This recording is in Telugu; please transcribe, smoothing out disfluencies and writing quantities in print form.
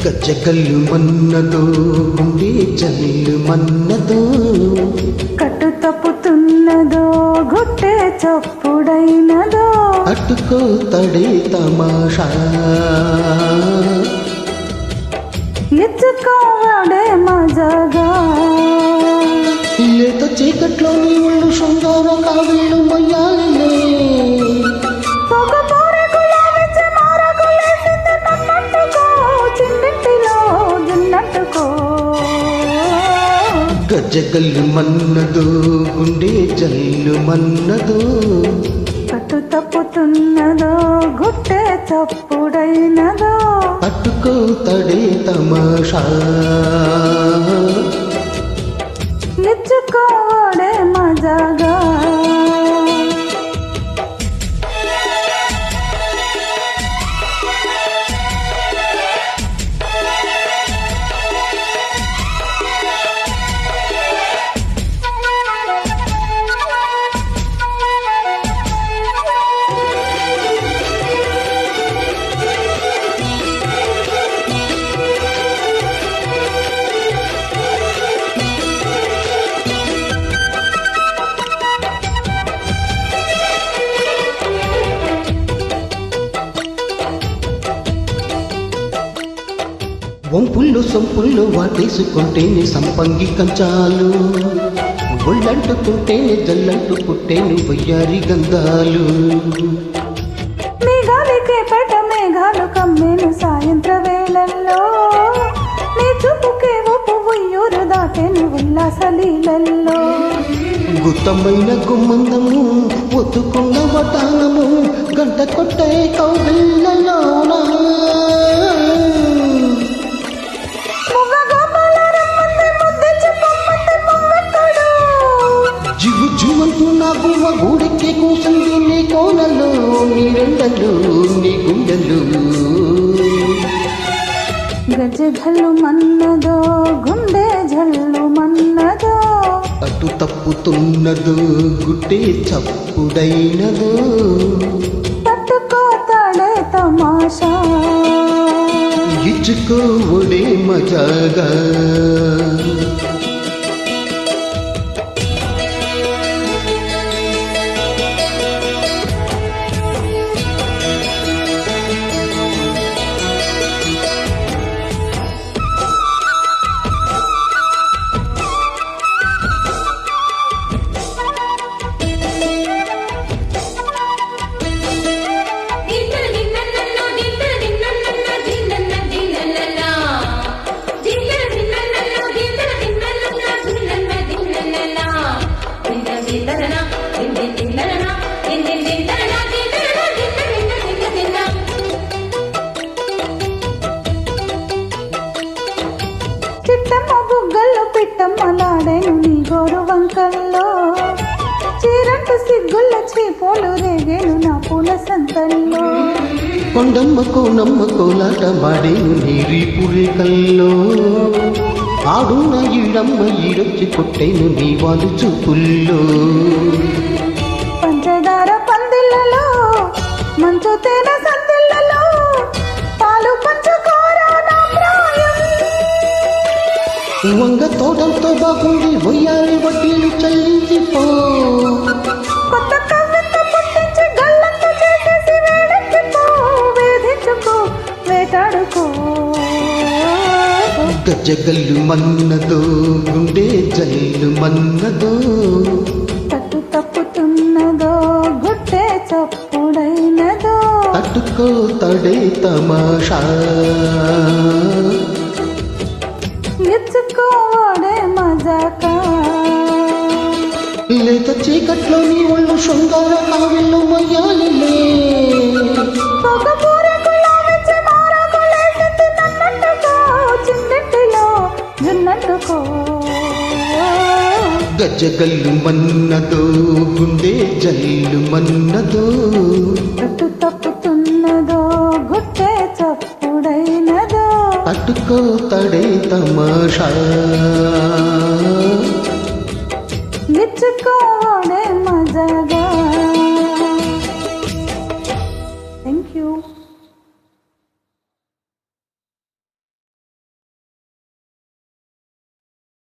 గజ్జగల్లు మన్నదో గుండె జల్లు మన్నదో కట్టు తప్పుతున్నదో గుట్టె చప్పుడైనదో అట్టుకో తడే తమాషా ఎచ్చుకోవాడే మజాగా లేత చీకట్లో నీ ఒళ్ళు శృంగార కావిళ్ళు మొయ్యాలిలే గజ్జగల్లు మన్నదో గుండె జల్లు మన్నదో కట్టు తప్పుతున్నదో గుట్టె చప్పుడైనదో అట్టుకో తడే తమాషా ఎచ్చుకోవాడే మజాగా వంపుల్లో సొంపుల్లో వాటేసుకుంటేనే సంపంగి కంచాలు ఒళ్ళంటుకుంటేనే జల్లంటు పుట్టేను వయ్యారి గంధాలు మేఘాలకే పట మేఘాలు కమ్మేను సాయంత్ర వేళల్లో నీ చూపుకే ఒప్పు ఉయ్యూరు దాటేను ఉల్లాస లీలల్లో గుత్తమైన గుమ్మందము ఒత్తుకున్న వటానము గంట కొట్టే కౌగిళ్ళలోనా జిగు జివంతు నా గువ్వ గూడెక్కే కూసింది నీ కోనలు నీ రెండలు నీ గుండెలు గజగల్లు మన్నదో గుండె జల్లు మన్నదో అటు తప్పుతున్నదో గుడ్డే చప్పుడైనదో తట్టుకోతాడే తమాషా ఇచ్చుకోవడే మజాగా చిట్టమ్మ బుగ్గల్లో పిట్టమ్మలాడేను నీ గోరు వంకల్లో చీరంటు సిగ్గుల్ల చీపోలు రేగేను నా పూల సంతల్లో కొండమ్మ కోనమ్మ కోలాట మాడేను నీరి పురేకల్లో ఆడున్న ఈడమ్మ ఈడొచ్చి కొట్టేను నీ వాళ్ళు చూపుల్లో పంచదార పందిళ్ళలో మంచు తేనె సందిళ్ళలో పాలు పంచుకోరా నా ప్రాయం వంగ తోటంతో బాగుండి వయ్యారి వడ్డీలు చెల్లించిపో కొత్త కవిత పుట్టించి గల్లంత చేసేసి వేడెక్కిపో వేధించుకో వేటాడుకో గజ్జగల్లు మన్నదో గుండె జల్లు మన్నదో తట్టు తప్పుతున్నదో గుట్టె చప్పుడైనదో అట్టుకో తడే తమాషా ఎచ్చుకోవాడే మజాకా లేత చీకట్లో నీ ఒళ్ళు శృంగార కావిళ్ళు మొయ్యాలిలే గజ్జగల్లు మన్నదో గుండె జల్లు మన్నదో తట్టు తప్పుతున్నదో గుట్టె చప్పుడైనదో అట్టుకో తడే తమాషా ఎచ్చుకోవాడే మజాగా